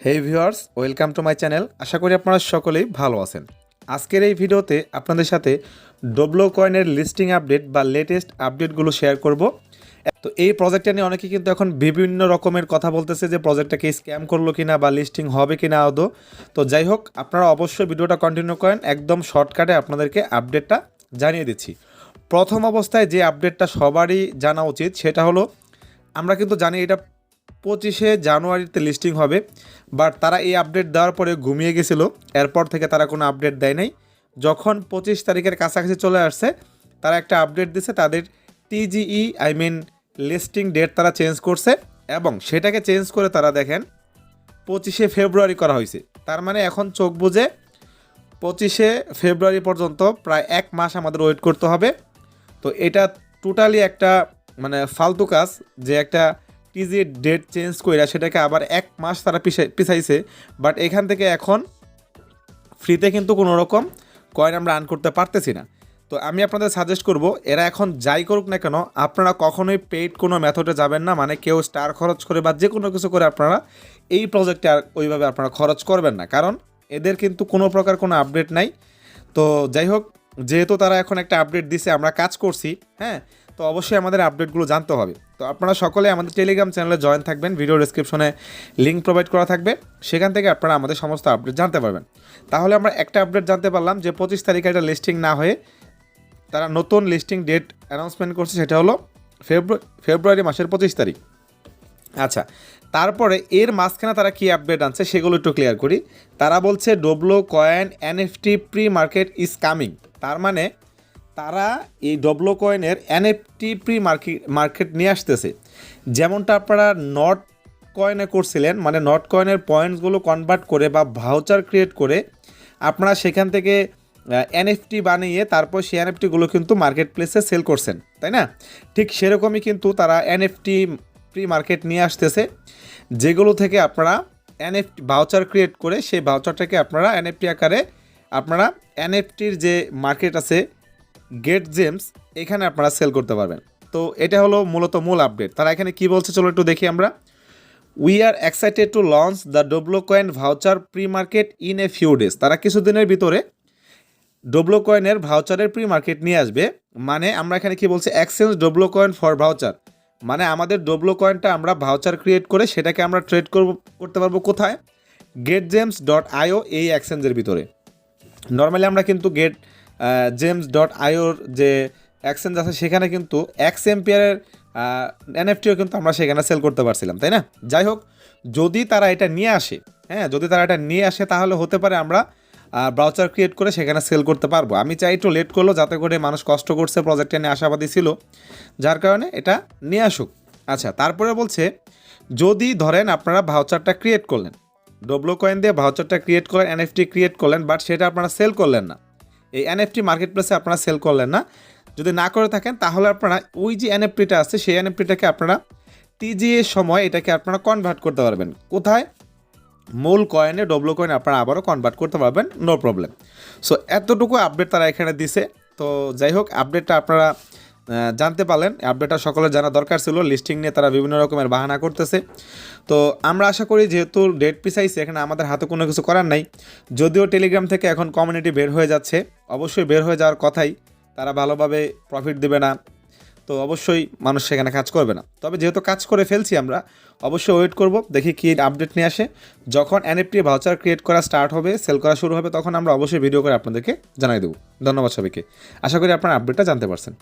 Hey viewers, welcome to my channel. আশা করি আপনারা সকলেই ভালো আছেন। আজকের এই ভিডিওতে আপনাদের সাথে ডবলো কয়েনের লিস্টিং আপডেট বা লেটেস্ট আপডেটগুলো শেয়ার করব। তো এই প্রজেক্টটা নিয়ে অনেকে কিন্তু এখন বিভিন্ন রকমের কথা বলতেছে যে প্রজেক্টটাকে স্ক্যাম করলো কিনা বা লিস্টিং হবে কিনা আদৌ। তো যাই হোক, আপনারা অবশ্যই ভিডিওটা কন্টিনিউ করেন, একদম শর্টকাটে আপনাদেরকে আপডেটটা জানিয়ে দিচ্ছি। প্রথম অবস্থায় যে আপডেটটা সবারই জানা উচিত সেটা হলো, আমরা কিন্তু জানি এটা 25শে জানুয়ারিতে লিস্টিং হবে, বাট তারা এই আপডেট দেওয়ার পরে ঘুমিয়ে গেছিলো। এরপর থেকে তারা কোনো আপডেট দেয় নাই। যখন 25 তারিখের কাছাকাছি চলে আসছে, তারা একটা আপডেট দিছে, তাদের টিজিই লিস্টিং ডেট তারা চেঞ্জ করছে এবং সেটাকে চেঞ্জ করে তারা দেখেন 25শে ফেব্রুয়ারি করা হয়েছে। তার মানে এখন চোখ বুজে 25শে ফেব্রুয়ারি পর্যন্ত প্রায় এক মাস আমাদের ওয়েট করতে হবে। তো এটা টোটালি একটা ফালতু কাজ, যে একটা টিজি ডেট চেঞ্জ কইরা সেটাকে আবার এক মাস তারা পিছাইছে। বাট এখান থেকে এখন ফ্রিতে কিন্তু কোনো রকম কয়েন আমরা আর্ন করতে পারতেছি না। তো আমি আপনাদের সাজেস্ট করব, এরা এখন যাই করুক না কেন, আপনারা কখনোই পেইড কোনো মেথডে যাবেন না। মানে কেউ স্টার খরচ করে বা যে কোনো কিছু করে আপনারা এই প্রজেক্টে আর ওইভাবে আপনারা খরচ করবেন না, কারণ এদের কিন্তু কোনো প্রকার কোনো আপডেট নাই। তো যাই হোক, যেহেতু তারা এখন একটা আপডেট দিছে, আমরা কাজ করছি, হ্যাঁ, তো অবশ্যই আমাদের আপডেটগুলো জানতে হবে। তো আপনারা সকলে আমাদের টেলিগ্রাম চ্যানেলে জয়েন থাকবেন, ভিডিও ডেসক্রিপশনে লিঙ্ক প্রোভাইড করা থাকবে, সেখান থেকে আপনারা আমাদের সমস্ত আপডেট জানতে পারবেন। তাহলে আমরা একটা আপডেট জানতে পারলাম যে 25 তারিখে একটা লিস্টিং না হয়ে তারা নতুন লিস্টিং ডেট অ্যানাউন্সমেন্ট করছে, সেটা হলো ফেব্রুয়ারি মাসের 25 তারিখ। আচ্ছা, তারপরে এর মাঝখানে তারা কি আপডেট আনছে সেগুলো একটু ক্লিয়ার করি। তারা বলছে Doblo coin NFT pre market is coming. তার মানে তারা এই ডবলো কয়েনের এনএফটি প্রি মার্কেট নিয়ে আসতেছে। যেমনটা আপনারা নট কয়েনে করছিলেন, মানে নট কয়েনের পয়েন্টসগুলো কনভার্ট করে বা ভাউচার ক্রিয়েট করে আপনারা সেখান থেকে এনএফটি বানিয়ে তারপর সেই এনএফটিগুলো কিন্তু মার্কেট প্লেসে সেল করছেন, তাই না? ঠিক সেরকমই কিন্তু তারা এনএফটি প্রি মার্কেট নিয়ে আসতেছে, যেগুলো থেকে আপনারা এনএফটি ভাউচার ক্রিয়েট করে সেই ভাউচারটাকে আপনারা এনএফটি আকারে আপনারা এনএফটির যে মার্কেট আছে গেট জেমস, এখানে আপনারা সেল করতে পারবেন। তো এটা হলো মূলত মূল আপডেট। তারা এখানে কি বলছে চলো একটু দেখি আমরা। We are excited to launch the Doblo coin voucher pre market in a few days. তারা কিছুদিনের ভিতরে ডবলো কয়েনের ভাউচারের প্রি মার্কেট নিয়ে আসবে। মানে আমরা এখানে কি বলছি, এক্সচেঞ্জ ডবলো কয়েন ফর ভাউচার, মানে আমাদের ডবলো কয়েনটা আমরা ভাউচার ক্রিয়েট করে সেটাকে আমরা ট্রেড করতে পারবো কোথায়? getgems.io এই এক্সচেঞ্জের ভিতরে। নর্মালি আমরা কিন্তু getgems.ioর যে এক্সচেঞ্জ আছে সেখানে কিন্তু এক্স এম্পিয়ারের এনএফটিও কিন্তু আমরা সেখানে সেল করতে পারছিলাম, তাই না? যাই হোক, যদি তারা এটা নিয়ে আসে, হ্যাঁ, যদি তারা এটা নিয়ে আসে তাহলে হতে পারে আমরা ব্রাউচার ক্রিয়েট করে সেখানে সেল করতে পারবো। আমি চাই একটু লেট করলো, যাতে করে মানুষ কষ্ট করছে, প্রজেক্টটা নিয়ে আশাবাদী ছিল, যার কারণে এটা নিয়ে আসুক। আচ্ছা, তারপরে বলছে যদি ধরেন আপনারা ভাউচারটা ক্রিয়েট করলেন, ডবলো কয়েন দিয়ে ভাউচারটা ক্রিয়েট করলেন, এনএফটি ক্রিয়েট করলেন, বাট সেটা আপনারা সেল করলেন না, এই এনএফটি মার্কেট প্লেসে আপনারা সেল করলেন না, যদি না করে থাকেন তাহলে আপনারা ওই যে এনএফটিটা আছে সেই এনএফটিটাকে আপনারা টিজিএর সময় এটাকে আপনারা কনভার্ট করতে পারবেন কোথায়? মূল কয়েনে, ডবলো কয়েন আপনারা আবারও কনভার্ট করতে পারবেন, নো প্রবলেম। সো এতটুকু আপডেট তারা এখানে দিছে। তো যাই হোক, আপডেটটা আপনারা জানতে পারলেন, আপডেটটা সকলের জানা দরকার ছিল। লিস্টিং নিয়ে তারা বিভিন্ন রকমের বাহানা করতেছে। তো আমরা আশা করি যেহেতু ডেট পিছাইছে, এখানে আমাদের হাতে কোনো কিছু করার নাই। যদিও টেলিগ্রাম থেকে এখন কমিউনিটি বের হয়ে যাচ্ছে, অবশ্যই বের হয়ে যাওয়ার কথাই, তারা ভালোভাবে প্রফিট দেবে না, তো অবশ্যই মানুষ সেখানে কাজ করবে না। তবে যেহেতু কাজ করে ফেলছি, আমরা অবশ্যই ওয়েট করব, দেখি কী আপডেট নিয়ে আসে। যখন এনএফটি ভাউচার ক্রিয়েট করা স্টার্ট হবে, সেল করা শুরু হবে, তখন আমরা অবশ্যই ভিডিও করে আপনাদেরকে জানাই দেবো। ধন্যবাদ সবাইকে, আশা করি আপনারা আপডেটটা জানতে পারছেন।